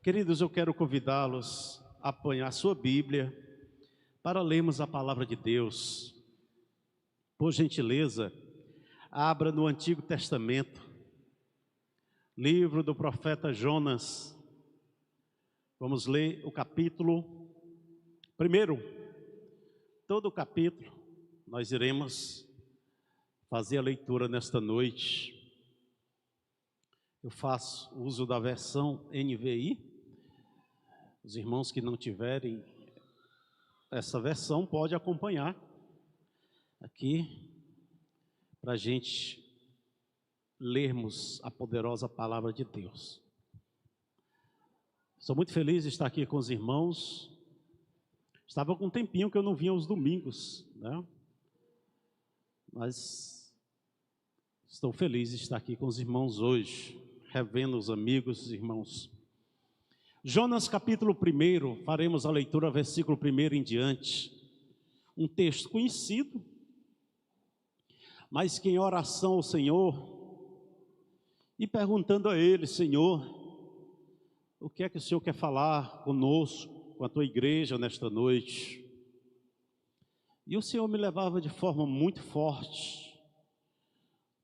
Queridos, eu quero convidá-los a apanhar a sua Bíblia para lermos a palavra de Deus. Por gentileza, abra no Antigo Testamento, livro do profeta Jonas. Vamos ler o capítulo 1. Todo o capítulo nós iremos fazer a leitura nesta noite. Eu faço uso da versão NVI. Os irmãos que não tiverem essa versão pode acompanhar aqui para a gente lermos a poderosa palavra de Deus. Sou muito feliz de estar aqui com os irmãos. Estava com um tempinho que eu não vinha aos domingos, né? Mas estou feliz de estar aqui com os irmãos hoje, revendo os amigos, os irmãos. Jonas capítulo 1, faremos a leitura versículo 1 em diante. Um texto conhecido, mas que em oração ao Senhor, e perguntando a Ele: Senhor, o que é que o Senhor quer falar conosco, com a tua igreja nesta noite? E o Senhor me levava de forma muito forte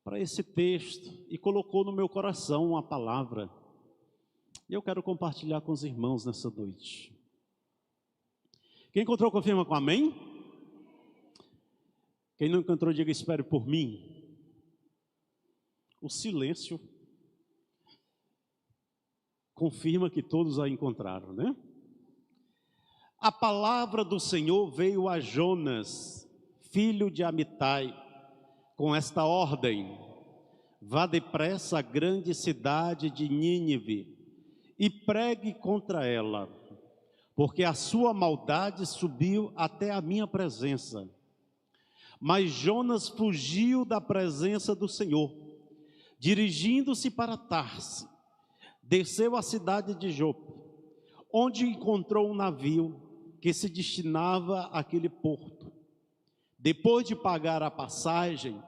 para esse texto e colocou no meu coração uma palavra. E eu quero compartilhar com os irmãos nessa noite. Quem encontrou, confirma com amém. Quem não encontrou, diga: espere por mim. O silêncio confirma que todos a encontraram, né? A palavra do Senhor veio a Jonas, filho de Amitai, com esta ordem: vá depressa à grande cidade de Nínive e pregue contra ela, porque a sua maldade subiu até a minha presença. Mas Jonas fugiu da presença do Senhor, dirigindo-se para Tarse, desceu à cidade de Jope, onde encontrou um navio que se destinava àquele porto. Depois de pagar a passagem,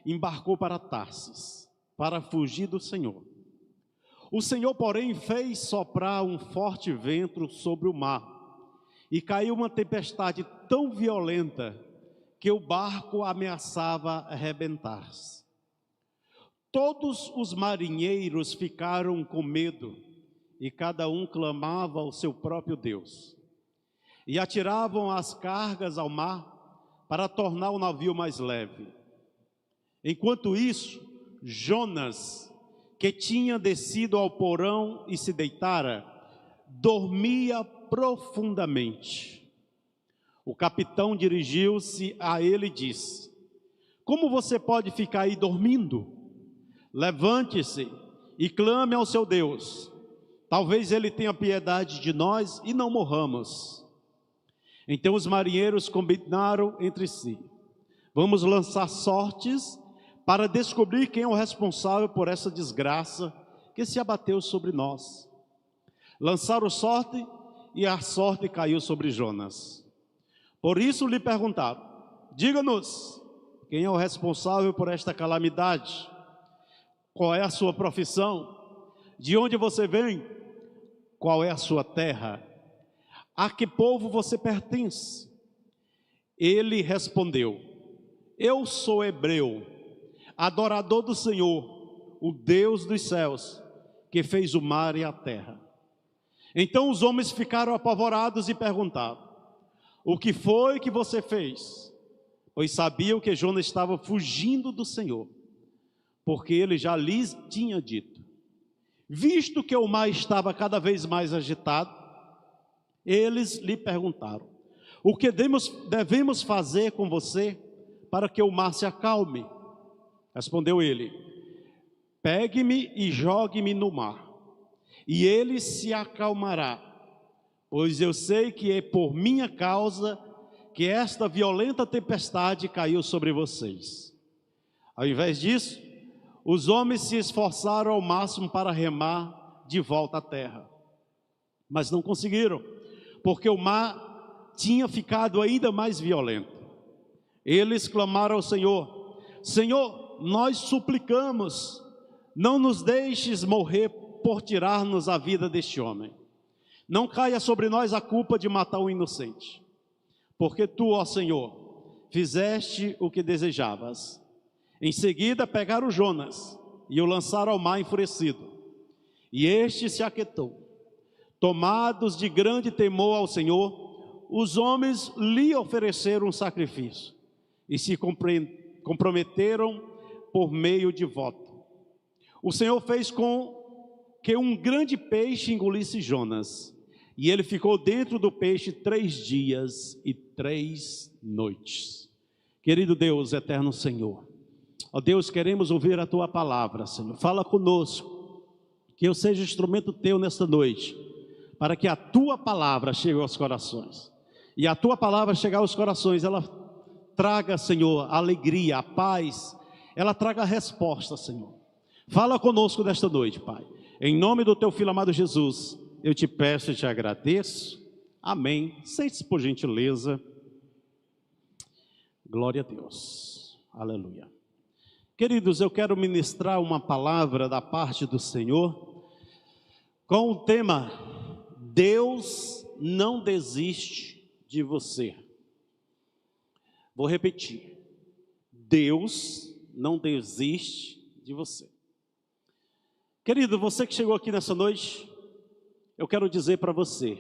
embarcou para Tarsis, para fugir do Senhor. O Senhor, porém, fez soprar um forte vento sobre o mar, e caiu uma tempestade tão violenta que o barco ameaçava arrebentar-se. Todos os marinheiros ficaram com medo, e cada um clamava ao seu próprio Deus, e atiravam as cargas ao mar para tornar o navio mais leve. Enquanto isso, Jonas, que tinha descido ao porão e se deitara, dormia profundamente. O capitão dirigiu-se a ele e disse: como você pode ficar aí dormindo? Levante-se e clame ao seu Deus. Talvez ele tenha piedade de nós e não morramos. Então os marinheiros combinaram entre si: vamos lançar sortes para descobrir quem é o responsável por essa desgraça que se abateu sobre nós. Lançaram sorte e a sorte caiu sobre Jonas. Por isso lhe perguntaram: diga-nos, quem é o responsável por esta calamidade? Qual é a sua profissão? De onde você vem? Qual é a sua terra? A que povo você pertence? Ele respondeu: eu sou hebreu, adorador do Senhor, o Deus dos céus, que fez o mar e a terra. Então os homens ficaram apavorados e perguntaram: o que foi que você fez? Pois sabiam que Jonas estava fugindo do Senhor, porque ele já lhes tinha dito. Visto que o mar estava cada vez mais agitado, eles lhe perguntaram: o que devemos fazer com você para que o mar se acalme? Respondeu ele: pegue-me e jogue-me no mar, e ele se acalmará, pois eu sei que é por minha causa que esta violenta tempestade caiu sobre vocês. Ao invés disso, os homens se esforçaram ao máximo para remar de volta à terra, mas não conseguiram, porque o mar tinha ficado ainda mais violento. Eles clamaram ao Senhor: Senhor, nós suplicamos, não nos deixes morrer por tirar-nos a vida deste homem. Não caia sobre nós a culpa de matar um inocente, porque tu, ó Senhor, fizeste o que desejavas. Em seguida pegaram Jonas e o lançaram ao mar enfurecido, e este se aquietou. Tomados de grande temor ao Senhor, os homens lhe ofereceram um sacrifício e se comprometeram por meio de voto. O Senhor fez com que um grande peixe engolisse Jonas, e ele ficou dentro do peixe 3 dias e 3 noites. Querido Deus, eterno Senhor, ó Deus, queremos ouvir a Tua palavra, Senhor. Fala conosco, que eu seja instrumento Teu nesta noite, para que a Tua palavra chegue aos corações. E a Tua palavra chegar aos corações, ela traga, Senhor, a alegria, a paz, ela traga a resposta, Senhor. Fala conosco nesta noite, Pai. Em nome do Teu Filho amado Jesus, eu te peço e te agradeço. Amém. Sente-se por gentileza. Glória a Deus. Aleluia. Queridos, eu quero ministrar uma palavra da parte do Senhor com o tema: Deus não desiste de você. Vou repetir: Deus não desiste de você. Querido, você que chegou aqui nessa noite, eu quero dizer para você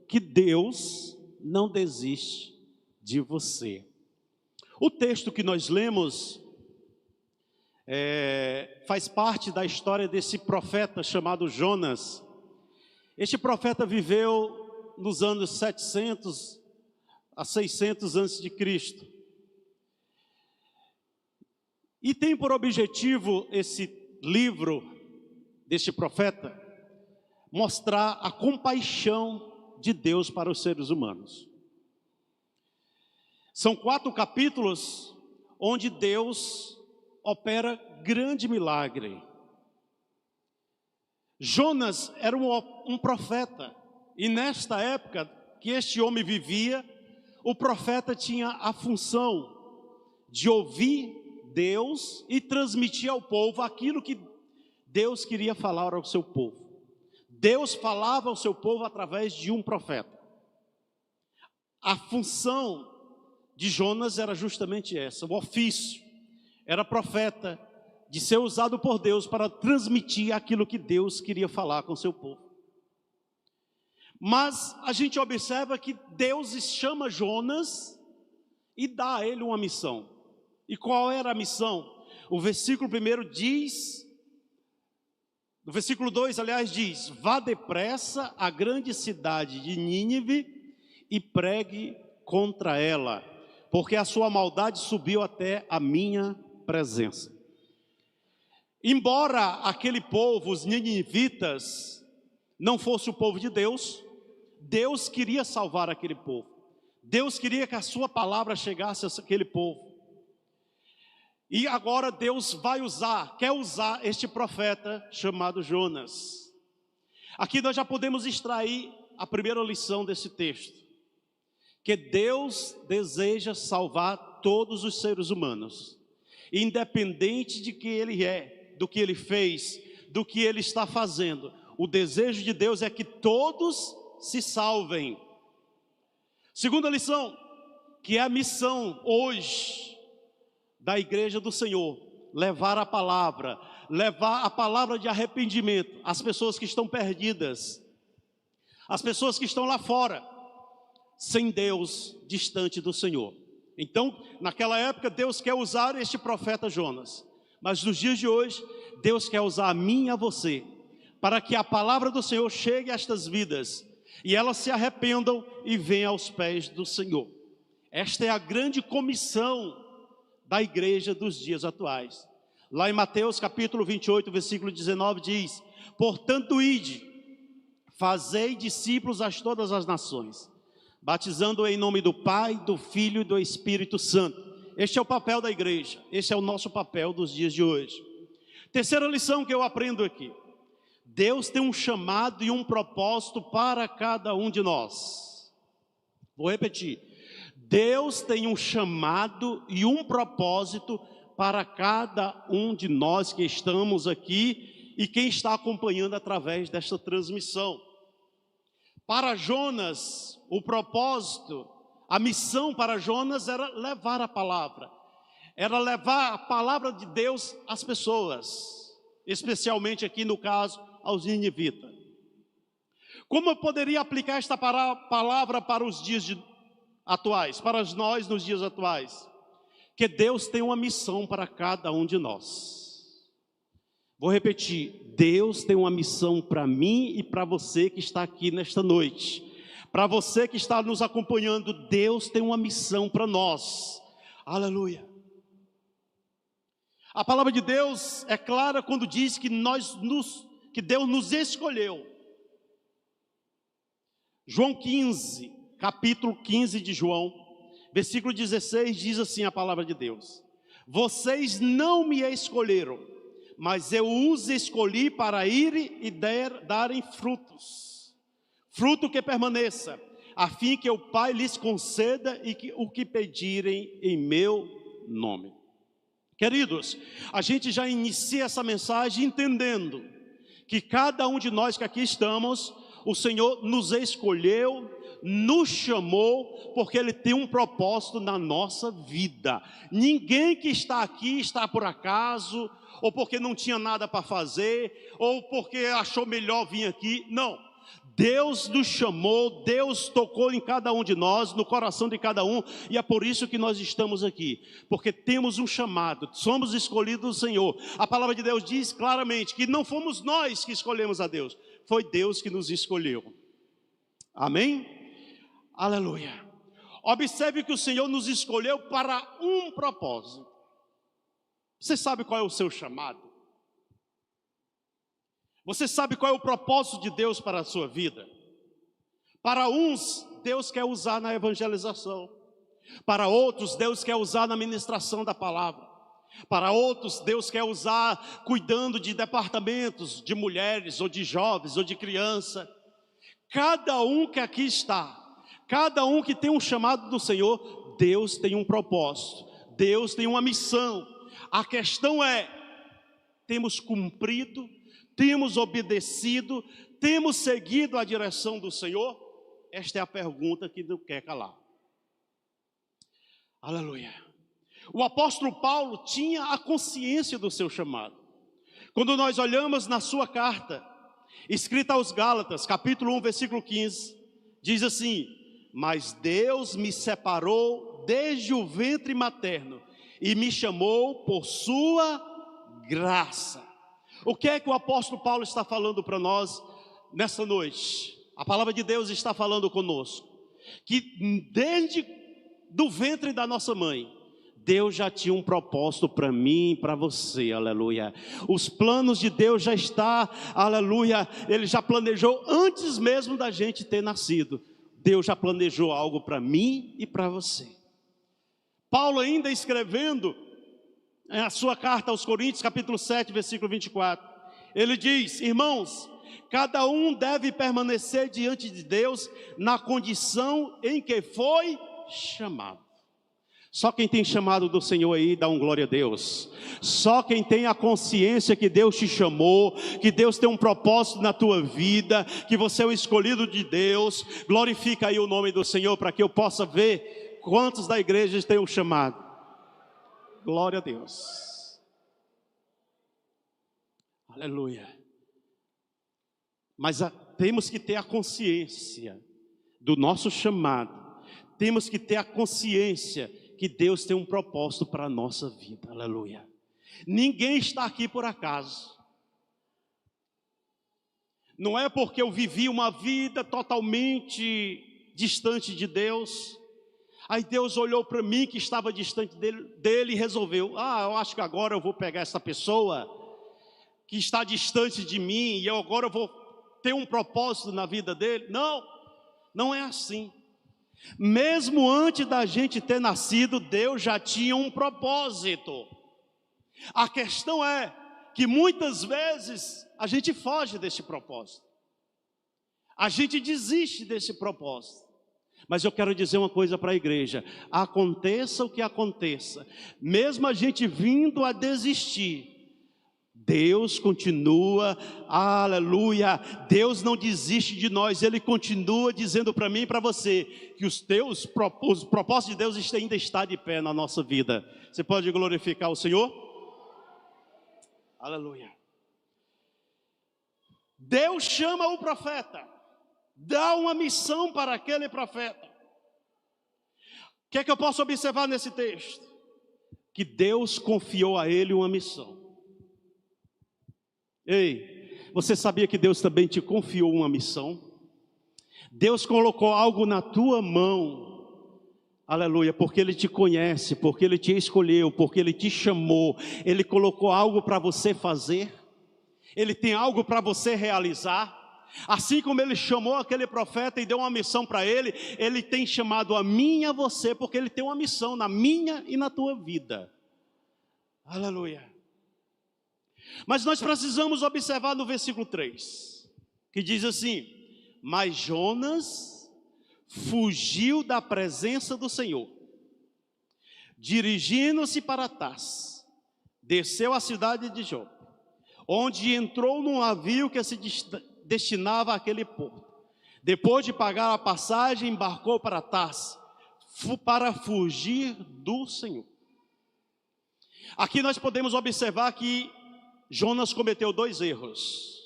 que Deus não desiste de você. O texto que nós lemos faz parte da história desse profeta chamado Jonas. Este profeta viveu nos anos 700 a 600 antes de Cristo. E tem por objetivo esse livro deste profeta mostrar a compaixão de Deus para os seres humanos. São 4 capítulos onde Deus opera grande milagre. Jonas era um profeta, e nesta época que este homem vivia, o profeta tinha a função de ouvir Deus e transmitir ao povo aquilo que Deus queria falar ao seu povo. Deus falava ao seu povo através de um profeta. A função de Jonas era justamente essa, o ofício. Era profeta, de ser usado por Deus para transmitir aquilo que Deus queria falar com o seu povo. Mas a gente observa que Deus chama Jonas e dá a ele uma missão. E qual era a missão? O versículo 1 diz, no versículo 2, aliás, diz: vá depressa à grande cidade de Nínive e pregue contra ela, porque a sua maldade subiu até a minha presença. Embora aquele povo, os ninivitas, não fosse o povo de Deus, Deus queria salvar aquele povo. Deus queria que a sua palavra chegasse àquele povo. E agora Deus quer usar este profeta chamado Jonas. Aqui nós já podemos extrair a primeira lição desse texto, que Deus deseja salvar todos os seres humanos, independente de quem ele é, do que ele fez, do que ele está fazendo. O desejo de Deus é que todos se salvem. Segunda lição, que é a missão hoje da igreja do Senhor: levar a palavra de arrependimento às pessoas que estão perdidas, às pessoas que estão lá fora, sem Deus, distante do Senhor. Então, naquela época, Deus quer usar este profeta Jonas, mas nos dias de hoje, Deus quer usar a mim e a você, para que a palavra do Senhor chegue a estas vidas, e elas se arrependam e venham aos pés do Senhor. Esta é a grande comissão da igreja dos dias atuais. Lá em Mateus capítulo 28, versículo 19 diz: portanto ide, fazei discípulos a todas as nações, batizando em nome do Pai, do Filho e do Espírito Santo. Este é o papel da igreja, este é o nosso papel dos dias de hoje. Terceira lição que eu aprendo aqui: Deus tem um chamado e um propósito para cada um de nós. Vou repetir: Deus tem um chamado e um propósito para cada um de nós que estamos aqui e quem está acompanhando através desta transmissão. Para Jonas, o propósito, a missão para Jonas era levar a palavra. Era levar a palavra de Deus às pessoas, especialmente aqui no caso, aos ninivitas. Como eu poderia aplicar esta palavra para os dias atuais, para nós nos dias atuais? Que Deus tem uma missão para cada um de nós. Vou repetir, Deus tem uma missão para mim e para você que está aqui nesta noite. Para você que está nos acompanhando, Deus tem uma missão para nós. Aleluia. A palavra de Deus é clara quando diz que Deus nos escolheu. João 15, capítulo 15 de João, versículo 16, diz assim a palavra de Deus: vocês não me escolheram, mas eu os escolhi para ir e darem frutos, fruto que permaneça, a fim que o Pai lhes conceda o que pedirem em meu nome. Queridos, a gente já inicia essa mensagem entendendo que cada um de nós que aqui estamos, o Senhor nos escolheu, nos chamou, porque Ele tem um propósito na nossa vida. Ninguém que está aqui está por acaso, ou porque não tinha nada para fazer, ou porque achou melhor vir aqui. Não, Deus nos chamou, Deus tocou em cada um de nós, no coração de cada um, e é por isso que nós estamos aqui, porque temos um chamado, somos escolhidos do Senhor. A palavra de Deus diz claramente que não fomos nós que escolhemos a Deus, foi Deus que nos escolheu. Amém? Aleluia. Observe que o Senhor nos escolheu para um propósito. Você sabe qual é o seu chamado? Você sabe qual é o propósito de Deus para a sua vida? Para uns, Deus quer usar na evangelização. Para outros, Deus quer usar na ministração da palavra. Para outros, Deus quer usar cuidando de departamentos de mulheres, ou de jovens, ou de criança. Cada um que aqui está, cada um que tem um chamado do Senhor, Deus tem um propósito, Deus tem uma missão. A questão é, temos cumprido, temos obedecido, temos seguido a direção do Senhor? Esta é a pergunta que não quer calar. Aleluia. O apóstolo Paulo tinha a consciência do seu chamado. Quando nós olhamos na sua carta, escrita aos Gálatas, capítulo 1, versículo 15, diz assim: mas Deus me separou desde o ventre materno e me chamou por sua graça. O que é que o apóstolo Paulo está falando para nós nessa noite? A palavra de Deus está falando conosco, que desde do ventre da nossa mãe, Deus já tinha um propósito para mim e para você, aleluia. Os planos de Deus já está, aleluia, Ele já planejou antes mesmo da gente ter nascido. Deus já planejou algo para mim e para você. Paulo ainda escrevendo a sua carta aos Coríntios, capítulo 7, versículo 24, ele diz: irmãos, cada um deve permanecer diante de Deus na condição em que foi chamado. Só quem tem chamado do Senhor aí, dá um glória a Deus. Só quem tem a consciência que Deus te chamou, que Deus tem um propósito na tua vida, que você é o escolhido de Deus, glorifica aí o nome do Senhor, para que eu possa ver quantos da igreja têm o chamado. Glória a Deus. Aleluia. Mas temos que ter a consciência do nosso chamado. Temos que ter a consciência que Deus tem um propósito para a nossa vida. Aleluia. Ninguém está aqui por acaso. Não é porque eu vivi uma vida totalmente distante de Deus. Aí Deus olhou para mim que estava distante dele e resolveu: eu acho que agora eu vou pegar essa pessoa que está distante de mim e agora eu vou ter um propósito na vida dele. Não, não é assim. Mesmo antes da gente ter nascido, Deus já tinha um propósito. A questão é que muitas vezes a gente foge desse propósito. A gente desiste desse propósito. Mas eu quero dizer uma coisa para a igreja: aconteça o que aconteça, mesmo a gente vindo a desistir, Deus continua, aleluia, Deus não desiste de nós, Ele continua dizendo para mim e para você, que os propósitos de Deus ainda está de pé na nossa vida. Você pode glorificar o Senhor? Aleluia. Deus chama o profeta, dá uma missão para aquele profeta. O que é que eu posso observar nesse texto? Que Deus confiou a ele uma missão. Ei, você sabia que Deus também te confiou uma missão? Deus colocou algo na tua mão, aleluia, porque Ele te conhece, porque Ele te escolheu, porque Ele te chamou. Ele colocou algo para você fazer, Ele tem algo para você realizar. Assim como Ele chamou aquele profeta e deu uma missão para ele, Ele tem chamado a mim e a você, porque Ele tem uma missão na minha e na tua vida. Aleluia. Mas nós precisamos observar no versículo 3, que diz assim: mas Jonas fugiu da presença do Senhor, dirigindo-se para Tars, desceu à cidade de Jope, onde entrou num navio que se destinava àquele porto. Depois de pagar a passagem, embarcou para Tars, para fugir do Senhor. Aqui nós podemos observar que Jonas cometeu 2 erros.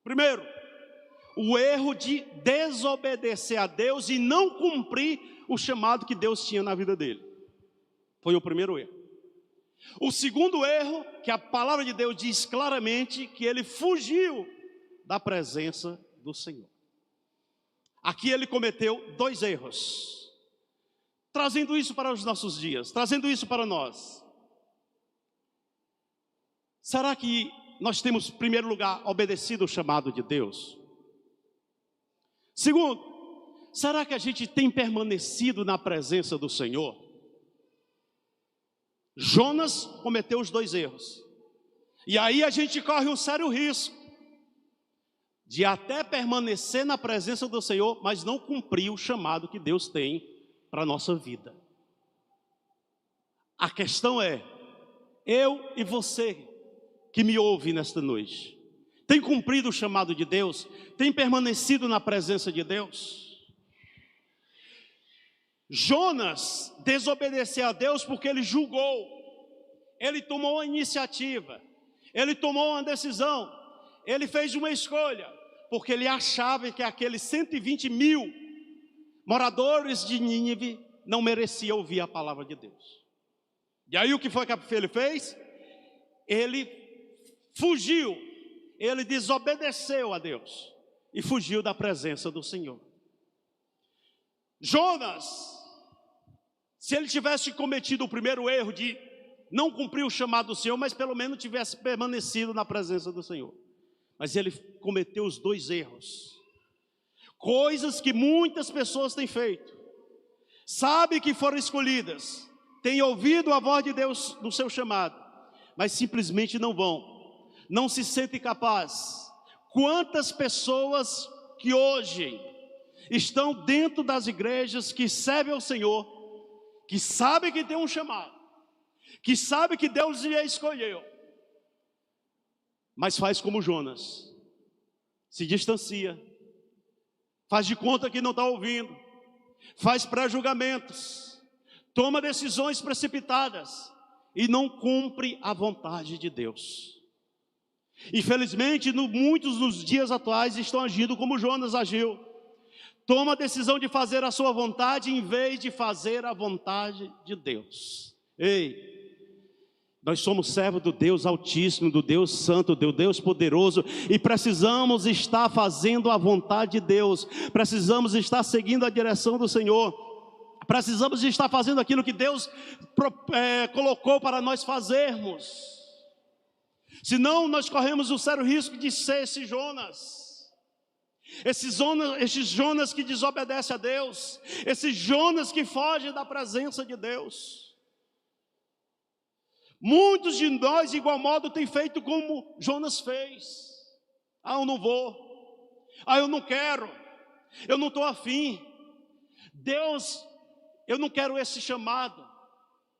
Primeiro, o erro de desobedecer a Deus e não cumprir o chamado que Deus tinha na vida dele. Foi o primeiro erro. O segundo erro, que a palavra de Deus diz claramente, que ele fugiu da presença do Senhor. Aqui ele cometeu 2 erros, trazendo isso para os nossos dias, trazendo isso para nós. Será que nós temos, em primeiro lugar, obedecido o chamado de Deus? Segundo, será que a gente tem permanecido na presença do Senhor? Jonas cometeu os 2 erros. E aí a gente corre um sério risco de até permanecer na presença do Senhor, mas não cumprir o chamado que Deus tem para a nossa vida. A questão é, eu e você que me ouve nesta noite, tem cumprido o chamado de Deus? Tem permanecido na presença de Deus? Jonas desobedeceu a Deus porque ele julgou, ele tomou a iniciativa, ele tomou uma decisão, ele fez uma escolha, porque ele achava que aqueles 120.000 moradores de Nínive não mereciam ouvir a palavra de Deus. E aí o que foi que ele fez? Ele fugiu, ele desobedeceu a Deus e fugiu da presença do Senhor. Jonas, se ele tivesse cometido o primeiro erro de não cumprir o chamado do Senhor, mas pelo menos tivesse permanecido na presença do Senhor. Mas ele cometeu os 2 erros, coisas que muitas pessoas têm feito, sabe que foram escolhidas, têm ouvido a voz de Deus no seu chamado, mas simplesmente não vão, não se sentem capazes. Quantas pessoas que hoje estão dentro das igrejas, que servem ao Senhor, que sabem que tem um chamado, que sabem que Deus lhe escolheu, mas faz como Jonas, se distancia, faz de conta que não está ouvindo, faz pré-julgamentos, toma decisões precipitadas e não cumpre a vontade de Deus. Infelizmente, muitos nos dias atuais estão agindo como Jonas agiu. Toma a decisão de fazer a sua vontade em vez de fazer a vontade de Deus. Ei, nós somos servos do Deus Altíssimo, do Deus Santo, do Deus Poderoso, e precisamos estar fazendo a vontade de Deus, precisamos estar seguindo a direção do Senhor, precisamos estar fazendo aquilo que Deus colocou para nós fazermos. Senão nós corremos o sério risco de ser esse Jonas. Esses Jonas que desobedece a Deus, esses Jonas que fogem da presença de Deus. Muitos de nós, de igual modo, têm feito como Jonas fez. Eu não vou, eu não quero, eu não estou afim. Deus, eu não quero esse chamado.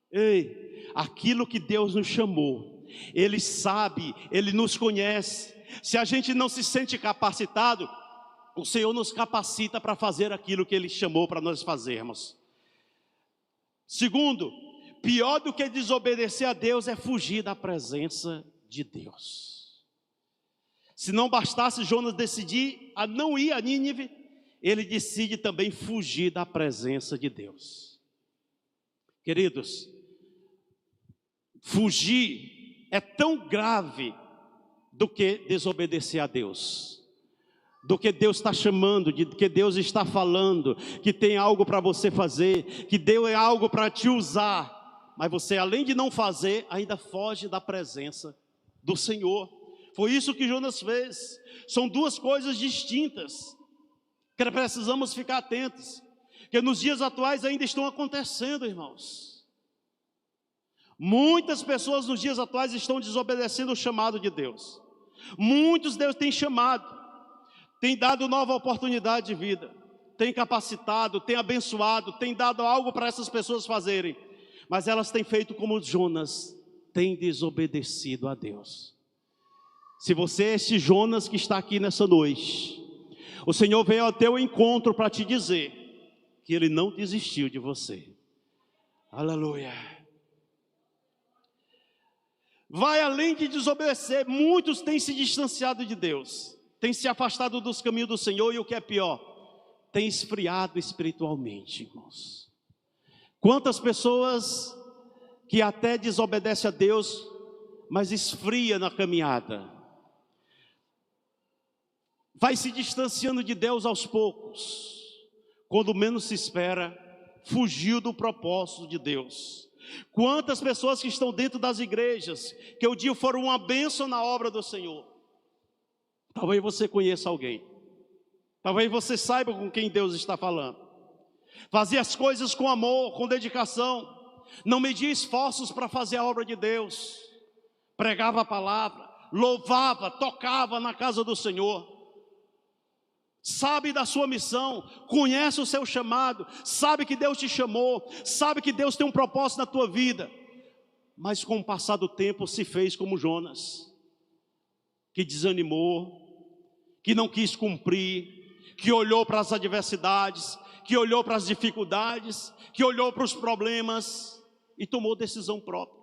Ei, aquilo que Deus nos chamou, Ele sabe, Ele nos conhece. Se a gente não se sente capacitado, o Senhor nos capacita para fazer aquilo que Ele chamou para nós fazermos. Segundo, pior do que desobedecer a Deus é fugir da presença de Deus. Se não bastasse Jonas decidir a não ir a Nínive, ele decide também fugir da presença de Deus. Queridos, fugir é tão grave do que desobedecer a Deus, do que Deus está chamando, de que Deus está falando, que tem algo para você fazer, que Deus é algo para te usar, mas você, além de não fazer, ainda foge da presença do Senhor. Foi isso que Jonas fez. São duas coisas distintas que precisamos ficar atentos, que nos dias atuais ainda estão acontecendo, irmãos. Muitas pessoas nos dias atuais estão desobedecendo o chamado de Deus. Muitos Deus tem chamado, tem dado nova oportunidade de vida, tem capacitado, tem abençoado, tem dado algo para essas pessoas fazerem, mas elas têm feito como Jonas, têm desobedecido a Deus. Se você é esse Jonas que está aqui nessa noite, o Senhor veio ao teu encontro para te dizer que Ele não desistiu de você. Aleluia. Vai além de desobedecer. Muitos têm se distanciado de Deus, têm se afastado dos caminhos do Senhor, e o que é pior, têm esfriado espiritualmente, irmãos. Quantas pessoas que até desobedecem a Deus, mas esfria na caminhada, vai se distanciando de Deus aos poucos, quando menos se espera, fugiu do propósito de Deus. Quantas pessoas que estão dentro das igrejas, que eu digo foram uma bênção na obra do Senhor. Talvez você conheça alguém, talvez você saiba com quem Deus está falando. Fazia as coisas com amor, com dedicação, não media esforços para fazer a obra de Deus, pregava a palavra, louvava, tocava na casa do Senhor, sabe da sua missão, conhece o seu chamado, sabe que Deus te chamou, sabe que Deus tem um propósito na tua vida, mas com o passar do tempo se fez como Jonas, que desanimou, que não quis cumprir, que olhou para as adversidades, que olhou para as dificuldades, que olhou para os problemas e tomou decisão própria,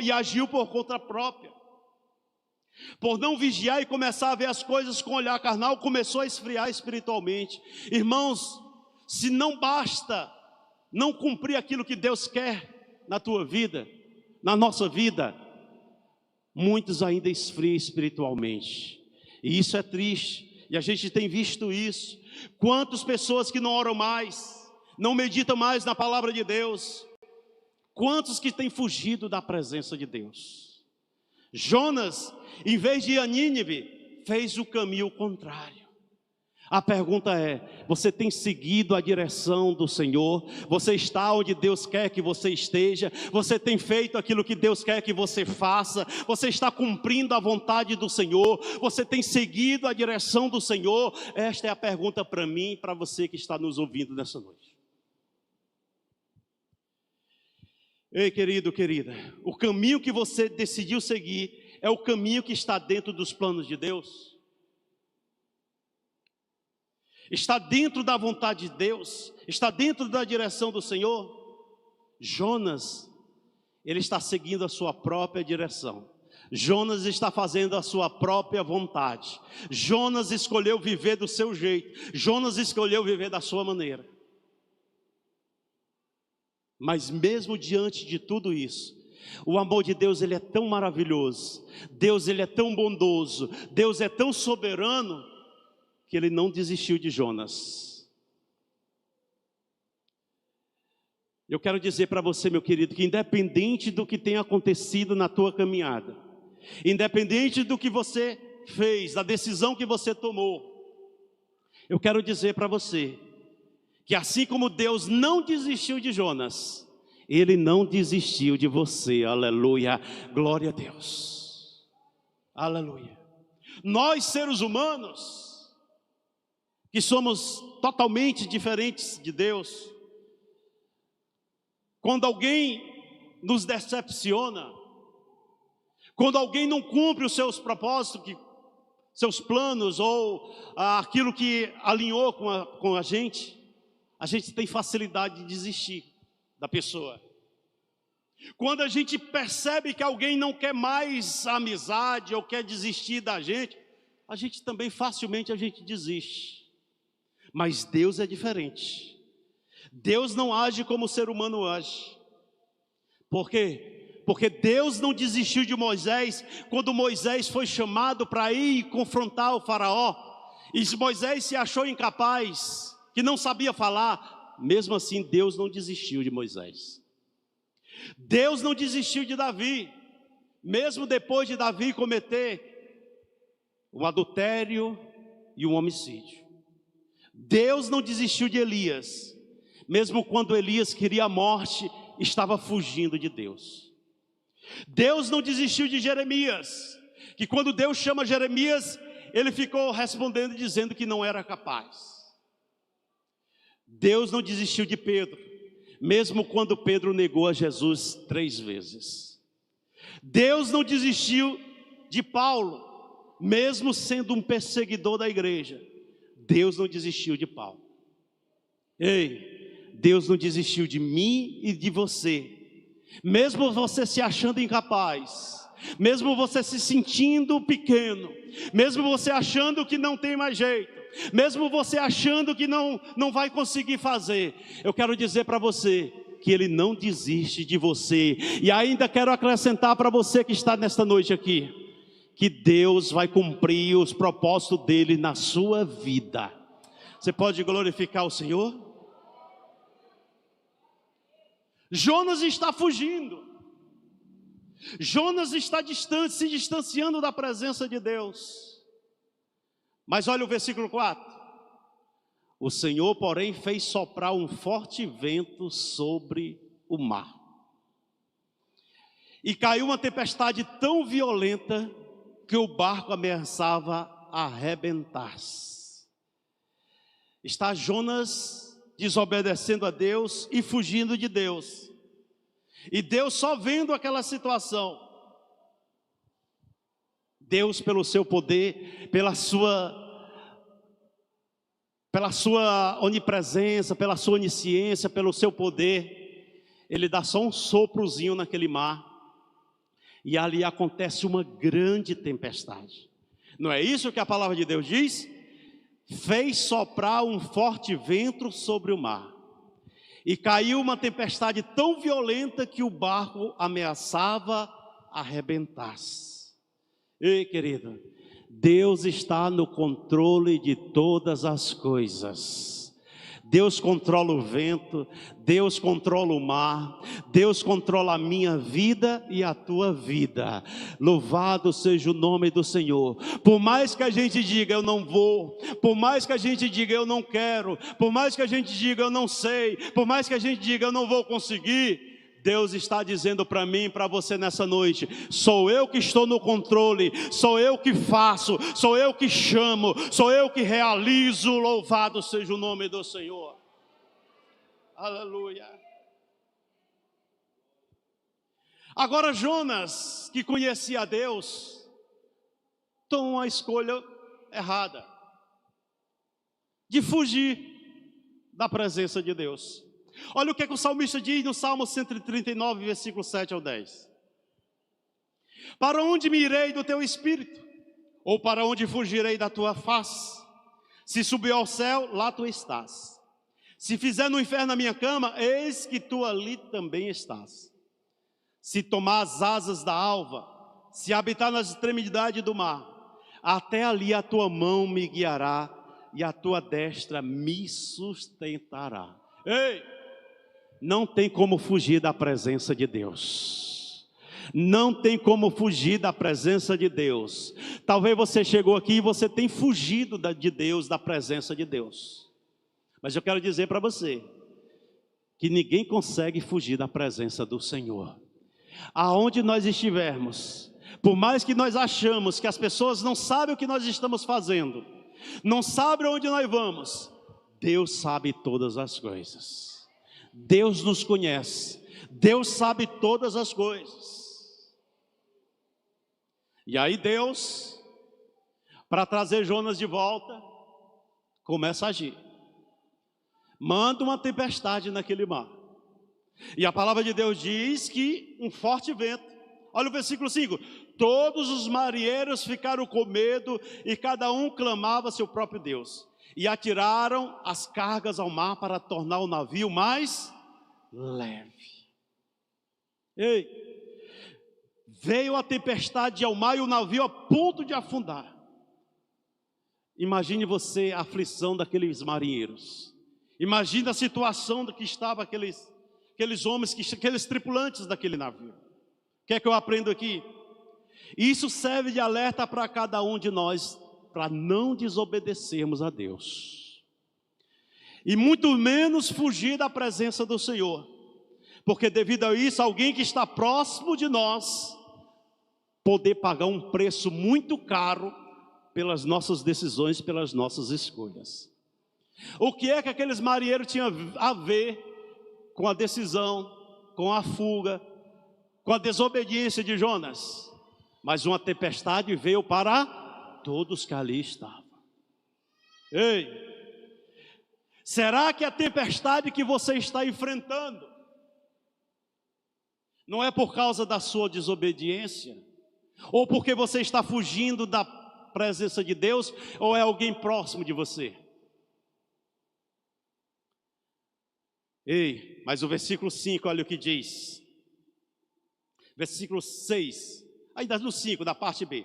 e agiu por conta própria. Por não vigiar e começar a ver as coisas com olhar carnal, começou a esfriar espiritualmente. Irmãos, se não basta não cumprir aquilo que Deus quer na tua vida, na nossa vida, muitos ainda esfriam espiritualmente, e isso é triste, e a gente tem visto isso. Quantas pessoas que não oram mais, não meditam mais na palavra de Deus, quantos que têm fugido da presença de Deus. Jonas, em vez de ir a Nínive, fez o caminho contrário. A pergunta é: você tem seguido a direção do Senhor? Você está onde Deus quer que você esteja? Você tem feito aquilo que Deus quer que você faça? Você está cumprindo a vontade do Senhor? Você tem seguido a direção do Senhor? Esta é a pergunta para mim e para você que está nos ouvindo nessa noite. Ei, querido, querida, o caminho que você decidiu seguir é o caminho que está dentro dos planos de Deus? Está dentro da vontade de Deus? Está dentro da direção do Senhor? Jonas, ele está seguindo a sua própria direção. Jonas está fazendo a sua própria vontade. Jonas escolheu viver do seu jeito. Jonas escolheu viver da sua maneira. Mas mesmo diante de tudo isso, o amor de Deus, ele é tão maravilhoso. Deus, ele é tão bondoso. Deus é tão soberano, que ele não desistiu de Jonas. Eu quero dizer para você, meu querido, que independente do que tenha acontecido na tua caminhada, independente do que você fez, da decisão que você tomou, eu quero dizer para você, que assim como Deus não desistiu de Jonas, Ele não desistiu de você. Aleluia, glória a Deus. Aleluia. Nós, seres humanos, que somos totalmente diferentes de Deus, quando alguém nos decepciona, Quando alguém não cumpre os seus propósitos, seus planos, ou aquilo que alinhou com a gente tem facilidade de desistir da pessoa. Quando a gente percebe que alguém não quer mais a amizade, ou quer desistir da gente também facilmente desiste. Mas Deus é diferente. Deus não age como o ser humano age. Por quê? Porque Deus não desistiu de Moisés quando Moisés foi chamado para ir confrontar o faraó. E Moisés se achou incapaz, que não sabia falar. Mesmo assim, Deus não desistiu de Moisés. Deus não desistiu de Davi, mesmo depois de Davi cometer o adultério e o homicídio. Deus não desistiu de Elias, mesmo quando Elias queria a morte, estava fugindo de Deus. Deus não desistiu de Jeremias, que quando Deus chama Jeremias, ele ficou respondendo e dizendo que não era capaz. Deus não desistiu de Pedro, mesmo quando Pedro negou a Jesus 3 vezes. Deus não desistiu de Paulo, mesmo sendo um perseguidor da igreja. Deus não desistiu de Paulo. Ei, Deus não desistiu de mim e de você. Mesmo você se achando incapaz, mesmo você se sentindo pequeno, mesmo você achando que não tem mais jeito, mesmo você achando que não vai conseguir fazer, eu quero dizer para você que Ele não desiste de você. E ainda quero acrescentar para você que está nesta noite aqui, que Deus vai cumprir os propósitos dEle na sua vida. Você pode glorificar o Senhor? Jonas está fugindo. Jonas está distante, se distanciando da presença de Deus. Mas olha o versículo 4. O Senhor, porém, fez soprar um forte vento sobre o mar. E caiu uma tempestade tão violenta que o barco ameaçava arrebentar-se. Está Jonas desobedecendo a Deus e fugindo de Deus. E Deus só vendo aquela situação. Deus, pelo seu poder, pela sua onipresença, pela sua onisciência, pelo seu poder, Ele dá só um soprozinho naquele mar, e ali acontece uma grande tempestade. Não é isso que a palavra de Deus diz? Fez soprar um forte vento sobre o mar, e caiu uma tempestade tão violenta que o barco ameaçava arrebentar-se. Ei, querido, Deus está no controle de todas as coisas. Deus controla o vento, Deus controla o mar, Deus controla a minha vida e a tua vida. Louvado seja o nome do Senhor. Por mais que a gente diga eu não vou, por mais que a gente diga eu não quero, por mais que a gente diga eu não sei, por mais que a gente diga eu não vou conseguir, Deus está dizendo para mim e para você nessa noite: sou eu que estou no controle, sou eu que faço, sou eu que chamo, sou eu que realizo. Louvado seja o nome do Senhor. Aleluia. Agora Jonas, que conhecia a Deus, tomou a escolha errada de fugir da presença de Deus. Olha o que o salmista diz no Salmo 139, versículo 7 ao 10. Para onde me irei do teu espírito? Ou para onde fugirei da tua face? Se subir ao céu, lá tu estás. Se fizer no inferno a minha cama, eis que tu ali também estás. Se tomar as asas da alva, se habitar nas extremidades do mar, até ali a tua mão me guiará e a tua destra me sustentará. Ei! Não tem como fugir da presença de Deus. Não tem como fugir da presença de Deus. Talvez você chegou aqui e você tem fugido de Deus, da presença de Deus. Mas eu quero dizer para você que ninguém consegue fugir da presença do Senhor. Aonde nós estivermos, por mais que nós achamos que as pessoas não sabem o que nós estamos fazendo, não sabem onde nós vamos, Deus sabe todas as coisas. Deus nos conhece, Deus sabe todas as coisas. E aí Deus, para trazer Jonas de volta, começa a agir. Manda uma tempestade naquele mar. E a palavra de Deus diz que um forte vento. Olha o versículo 5. Todos os marinheiros ficaram com medo e cada um clamava a seu próprio Deus. E atiraram as cargas ao mar para tornar o navio mais leve. Ei, veio a tempestade ao mar e o navio a ponto de afundar. Imagine você a aflição daqueles marinheiros. Imagine a situação que estava aqueles homens, aqueles tripulantes daquele navio. O que é que eu aprendo aqui? Isso serve de alerta para cada um de nós, para não desobedecermos a Deus. E muito menos fugir da presença do Senhor. Porque devido a isso, alguém que está próximo de nós, poder pagar um preço muito caro pelas nossas decisões, pelas nossas escolhas. O que é que aqueles marinheiros tinham a ver com a decisão, com a fuga, com a desobediência de Jonas? Mas uma tempestade veio para todos que ali estavam. Ei, será que a tempestade que você está enfrentando não é por causa da sua desobediência? Ou porque você está fugindo da presença de Deus? Ou é alguém próximo de você? Ei, mas o versículo 5, olha o que diz. Versículo 6, ainda no 5, da parte B.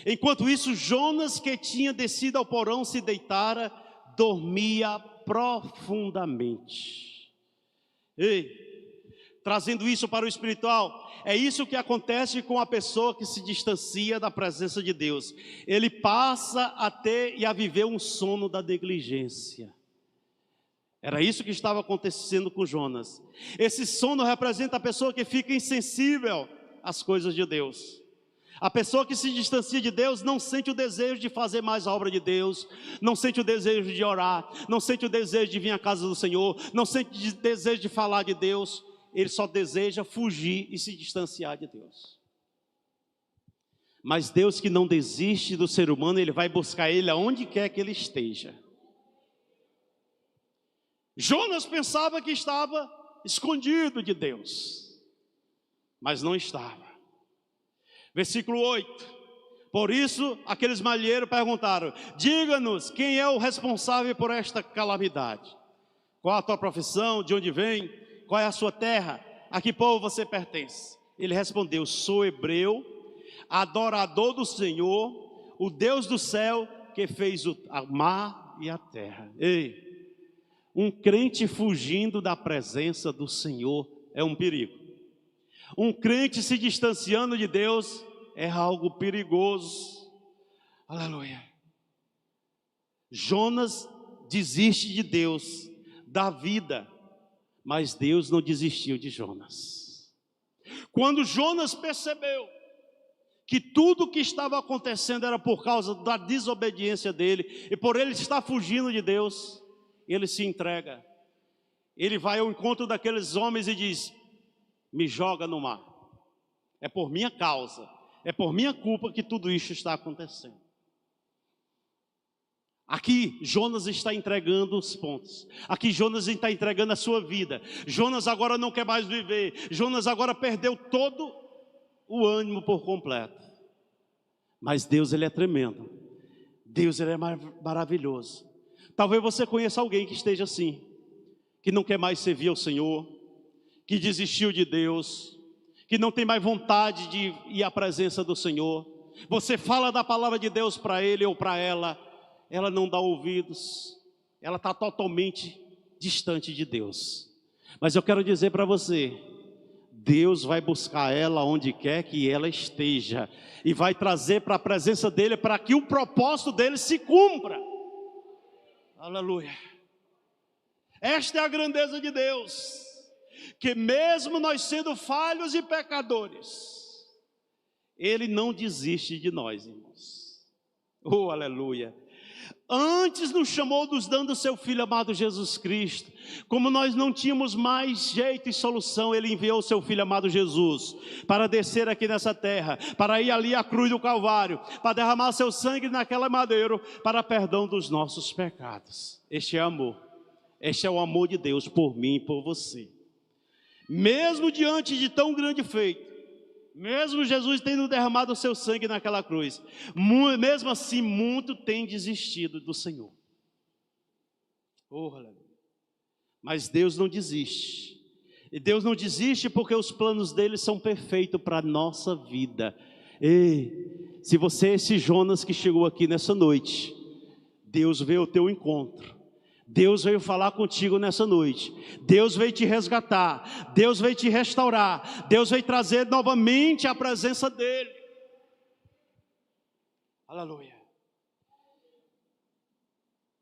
Enquanto isso, Jonas, que tinha descido ao porão, se deitara, dormia profundamente. Ei, trazendo isso para o espiritual, é isso que acontece com a pessoa que se distancia da presença de Deus. Ele passa a ter e a viver um sono da negligência. Era isso que estava acontecendo com Jonas. Esse sono representa a pessoa que fica insensível às coisas de Deus. A pessoa que se distancia de Deus não sente o desejo de fazer mais a obra de Deus, não sente o desejo de orar, não sente o desejo de vir à casa do Senhor, não sente o desejo de falar de Deus. Ele só deseja fugir e se distanciar de Deus. Mas Deus, que não desiste do ser humano, Ele vai buscar ele aonde quer que ele esteja. Jonas pensava que estava escondido de Deus, mas não estava. Versículo 8. Por isso, aqueles marinheiros perguntaram: diga-nos, quem é o responsável por esta calamidade? Qual a tua profissão? De onde vem? Qual é a sua terra? A que povo você pertence? Ele respondeu: sou hebreu, adorador do Senhor, o Deus do céu, que fez o mar e a terra. Ei, um crente fugindo da presença do Senhor é um perigo. Um crente se distanciando de Deus é algo perigoso. Aleluia. Jonas desiste de Deus, da vida, mas Deus não desistiu de Jonas. Quando Jonas percebeu que tudo o que estava acontecendo era por causa da desobediência dele, e por ele estar fugindo de Deus, ele se entrega. Ele vai ao encontro daqueles homens e diz: me joga no mar. É por minha causa, é por minha culpa que tudo isso está acontecendo. Aqui Jonas está entregando os pontos. Aqui Jonas está entregando a sua vida. Jonas agora não quer mais viver. Jonas agora perdeu todo o ânimo por completo. Mas Deus, Ele é tremendo. Deus, Ele é maravilhoso. Talvez você conheça alguém que esteja assim, que não quer mais servir ao Senhor, que desistiu de Deus, que não tem mais vontade de ir à presença do Senhor. Você fala da palavra de Deus para ele ou para ela, ela não dá ouvidos, ela está totalmente distante de Deus. Mas eu quero dizer para você, Deus vai buscar ela onde quer que ela esteja, e vai trazer para a presença dele, para que o propósito dele se cumpra. Aleluia. Esta é a grandeza de Deus, que mesmo nós sendo falhos e pecadores, Ele não desiste de nós, irmãos. Oh, aleluia. Antes nos chamou nos dando o seu Filho amado Jesus Cristo. Como nós não tínhamos mais jeito e solução, Ele enviou o seu Filho amado Jesus para descer aqui nessa terra, para ir ali à cruz do Calvário, para derramar seu sangue naquela madeira, para perdão dos nossos pecados. Este é amor. Este é o amor de Deus por mim e por você. Mesmo diante de tão grande feito, mesmo Jesus tendo derramado o seu sangue naquela cruz, mesmo assim muito tem desistido do Senhor. Oh, aleluia. Mas Deus não desiste. E Deus não desiste porque os planos dele são perfeitos para a nossa vida. Ei, se você é esse Jonas que chegou aqui nessa noite, Deus veio ao teu encontro. Deus veio falar contigo nessa noite. Deus veio te resgatar. Deus veio te restaurar. Deus veio trazer novamente a presença dele. Aleluia.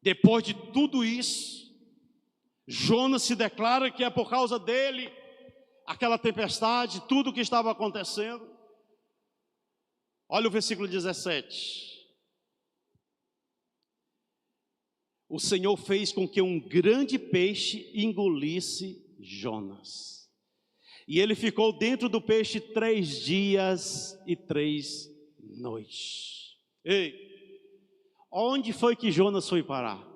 Depois de tudo isso, Jonas se declara que é por causa dele, aquela tempestade, tudo o que estava acontecendo. Olha o versículo 17. O Senhor fez com que um grande peixe engolisse Jonas. E ele ficou dentro do peixe 3 dias e 3 noites. Ei, onde foi que Jonas foi parar?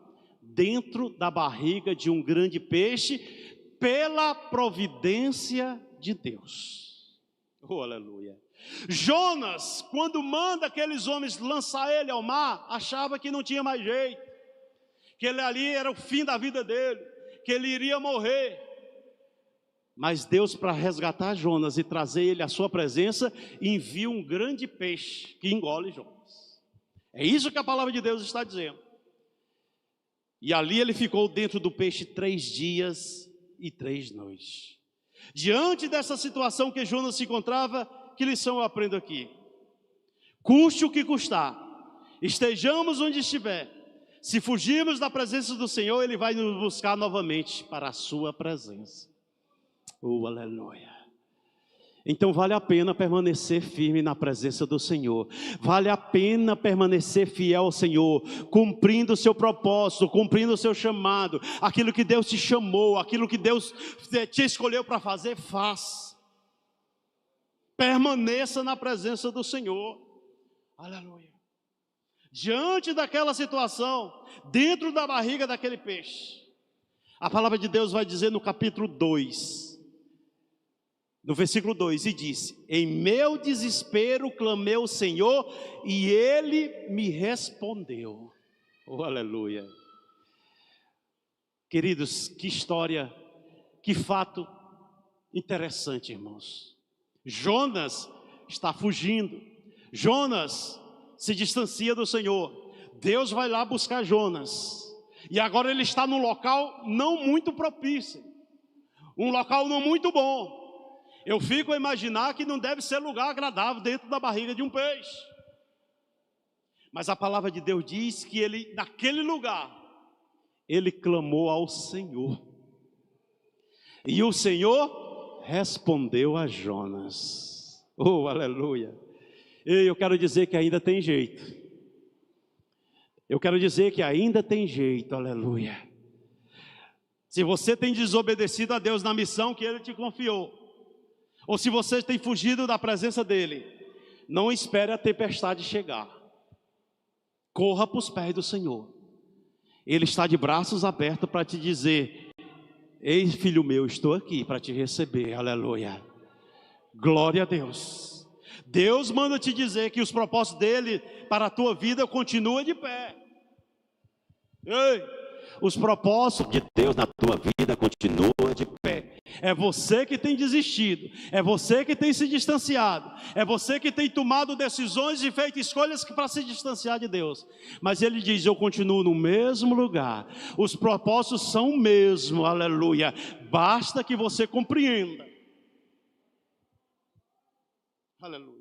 Dentro da barriga de um grande peixe, pela providência de Deus. Oh, aleluia. Jonas, quando manda aqueles homens lançar ele ao mar, achava que não tinha mais jeito, que ele ali era o fim da vida dele, que ele iria morrer. Mas Deus, para resgatar Jonas e trazer ele à sua presença, envia um grande peixe que engole Jonas. É isso que a palavra de Deus está dizendo. E ali ele ficou dentro do peixe 3 dias e 3 noites. Diante dessa situação que Jonas se encontrava, que lição eu aprendo aqui? Custe o que custar, estejamos onde estiver, se fugirmos da presença do Senhor, Ele vai nos buscar novamente para a sua presença. Oh, aleluia. Então vale a pena permanecer firme na presença do Senhor. Vale a pena permanecer fiel ao Senhor, cumprindo o seu propósito, cumprindo o seu chamado. Aquilo que Deus te chamou, aquilo que Deus te escolheu para fazer, faça. Permaneça na presença do Senhor. Aleluia. Diante daquela situação, dentro da barriga daquele peixe, a palavra de Deus vai dizer no capítulo 2, no versículo 2, e disse: em meu desespero clamei ao Senhor, e Ele me respondeu. Oh, aleluia. Queridos, que história, que fato interessante, irmãos. Jonas está fugindo, Jonas se distancia do Senhor. Deus vai lá buscar Jonas, e agora ele está num local não muito propício, um local não muito bom. Eu fico a imaginar que não deve ser lugar agradável dentro da barriga de um peixe. Mas a palavra de Deus diz que ele, naquele lugar, ele clamou ao Senhor, e o Senhor respondeu a Jonas. Oh, aleluia. E eu quero dizer que ainda tem jeito. Eu quero dizer que ainda tem jeito, aleluia. Se você tem desobedecido a Deus na missão que Ele te confiou, ou se você tem fugido da presença dEle, não espere a tempestade chegar. Corra para os pés do Senhor. Ele está de braços abertos para te dizer: ei, filho meu, estou aqui para te receber, aleluia. Glória a Deus. Deus manda te dizer que os propósitos dele para a tua vida continuam de pé. Ei, os propósitos de Deus na tua vida continuam de pé. É você que tem desistido, é você que tem se distanciado, é você que tem tomado decisões e feito escolhas para se distanciar de Deus. Mas ele diz: eu continuo no mesmo lugar, os propósitos são o mesmo, aleluia. Basta que você compreenda. Aleluia.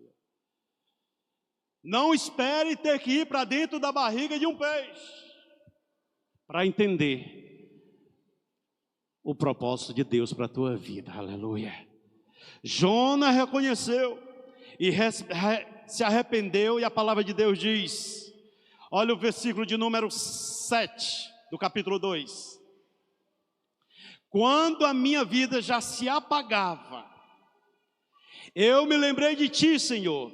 Não espere ter que ir para dentro da barriga de um peixe para entender o propósito de Deus para a tua vida. Aleluia. Jonas reconheceu e se arrependeu, e a palavra de Deus diz: Olha o versículo de número 7 do capítulo 2. Quando a minha vida já se apagava, eu me lembrei de ti, Senhor,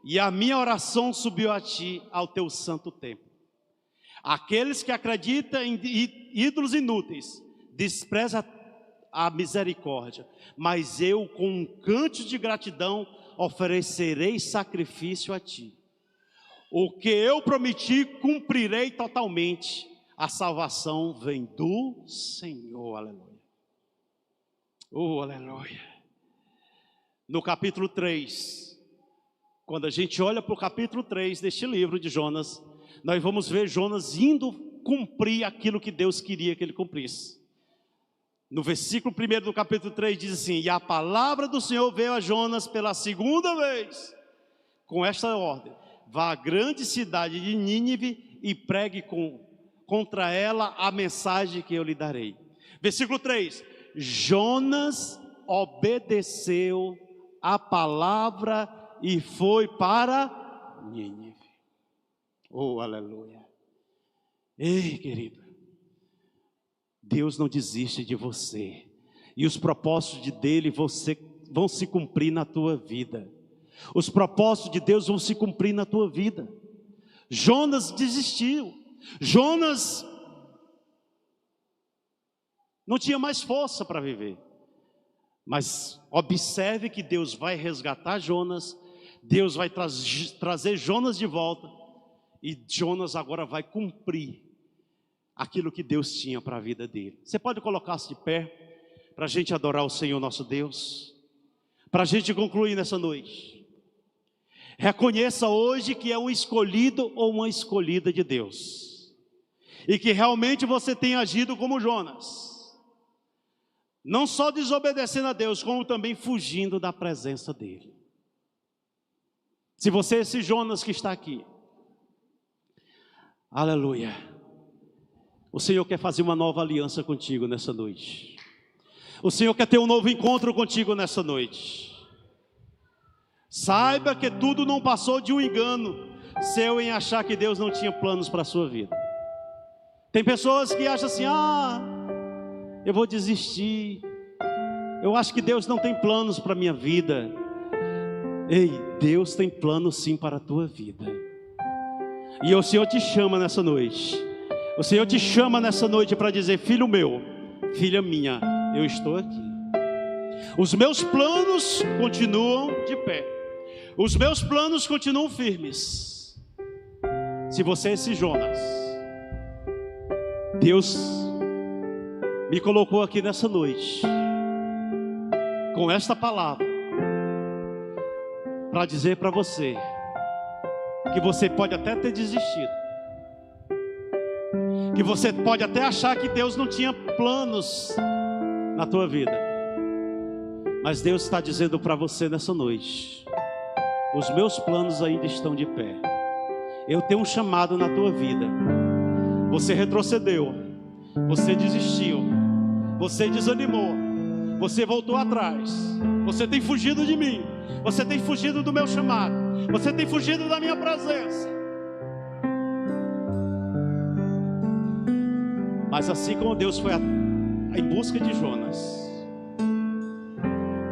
e a minha oração subiu a ti, ao teu santo templo. Aqueles que acreditam em ídolos inúteis desprezam a misericórdia, mas eu, com um cântico de gratidão, oferecerei sacrifício a ti. O que eu prometi, cumprirei totalmente. A salvação vem do Senhor, aleluia. Oh, aleluia. No capítulo 3, quando a gente olha para o capítulo 3 deste livro de Jonas, nós vamos ver Jonas indo cumprir aquilo que Deus queria que ele cumprisse. No versículo 1 do capítulo 3 diz assim: e a palavra do Senhor veio a Jonas pela segunda vez, com esta ordem: vá à grande cidade de Nínive e pregue contra ela a mensagem que eu lhe darei. Versículo 3: Jonas obedeceu a palavra e foi para Nínive. Oh, aleluia. Ei, querido, Deus não desiste de você, e os propósitos dele vão se cumprir na tua vida. Os propósitos de Deus vão se cumprir na tua vida. Jonas desistiu. Jonas não tinha mais força para viver. Mas observe que Deus vai resgatar Jonas. Deus vai trazer Jonas de volta. E Jonas agora vai cumprir aquilo que Deus tinha para a vida dele. Você pode colocar-se de pé para a gente adorar o Senhor nosso Deus, para a gente concluir nessa noite. Reconheça hoje que é um escolhido ou uma escolhida de Deus, e que realmente você tem agido como Jonas, não só desobedecendo a Deus, como também fugindo da presença dele. Se você é esse Jonas que está aqui, aleluia, o Senhor quer fazer uma nova aliança contigo nessa noite. O Senhor quer ter um novo encontro contigo nessa noite. Saiba que tudo não passou de um engano seu em achar que Deus não tinha planos para a sua vida. Tem pessoas que acham assim: eu vou desistir, eu acho que Deus não tem planos para a minha vida. Ei, Deus tem planos sim para a tua vida. E o Senhor te chama nessa noite. O Senhor te chama nessa noite para dizer: filho meu, filha minha, eu estou aqui. Os meus planos continuam de pé. Os meus planos continuam firmes. Se você é esse Jonas, Deus me colocou aqui nessa noite com esta palavra para dizer para você que você pode até ter desistido, que você pode até achar que Deus não tinha planos na tua vida, mas Deus está dizendo para você nessa noite: os meus planos ainda estão de pé. Eu tenho um chamado na tua vida. Você retrocedeu, você desistiu, você desanimou, você voltou atrás, você tem fugido de mim, você tem fugido do meu chamado, você tem fugido da minha presença. Mas assim como Deus foi em busca de Jonas,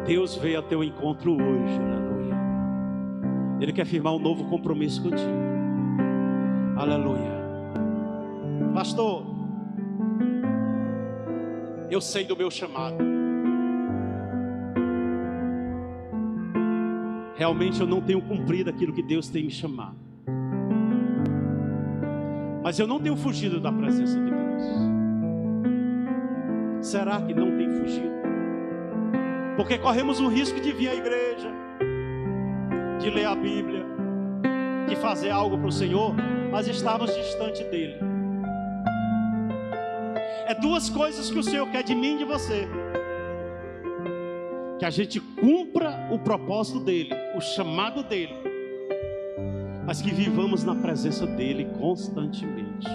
Deus veio a teu encontro hoje, aleluia. Ele quer firmar um novo compromisso contigo, aleluia. Pastor, eu sei do meu chamado. Realmente eu não tenho cumprido aquilo que Deus tem me chamado, mas eu não tenho fugido da presença de Deus. Será que não tem fugido? Porque corremos o risco de vir à igreja, de ler a Bíblia, de fazer algo para o Senhor, mas estamos distante dele. É duas coisas que o Senhor quer de mim e de você: que a gente cumpra o propósito dele, o chamado dele, mas que vivamos na presença dele constantemente.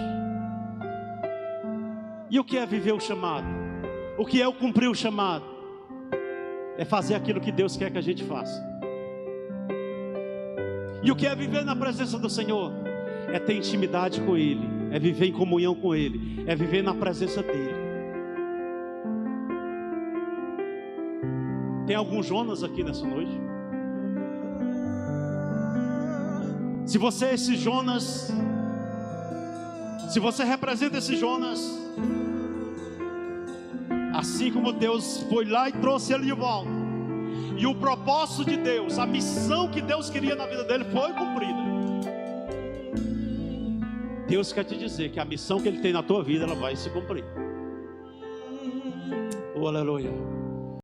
E o que é viver o chamado? O que é o cumprir o chamado? É fazer aquilo que Deus quer que a gente faça. E o que é viver na presença do Senhor? é ter intimidade com Ele, é viver em comunhão com Ele, é viver na presença dEle. Tem algum Jonas aqui nessa noite? Se você é esse Jonas, se você representa esse Jonas, assim como Deus foi lá e trouxe ele de volta, e o propósito de Deus, a missão que Deus queria na vida dele foi cumprida. Deus quer te dizer que a missão que Ele tem na tua vida, ela vai se cumprir. Oh, aleluia.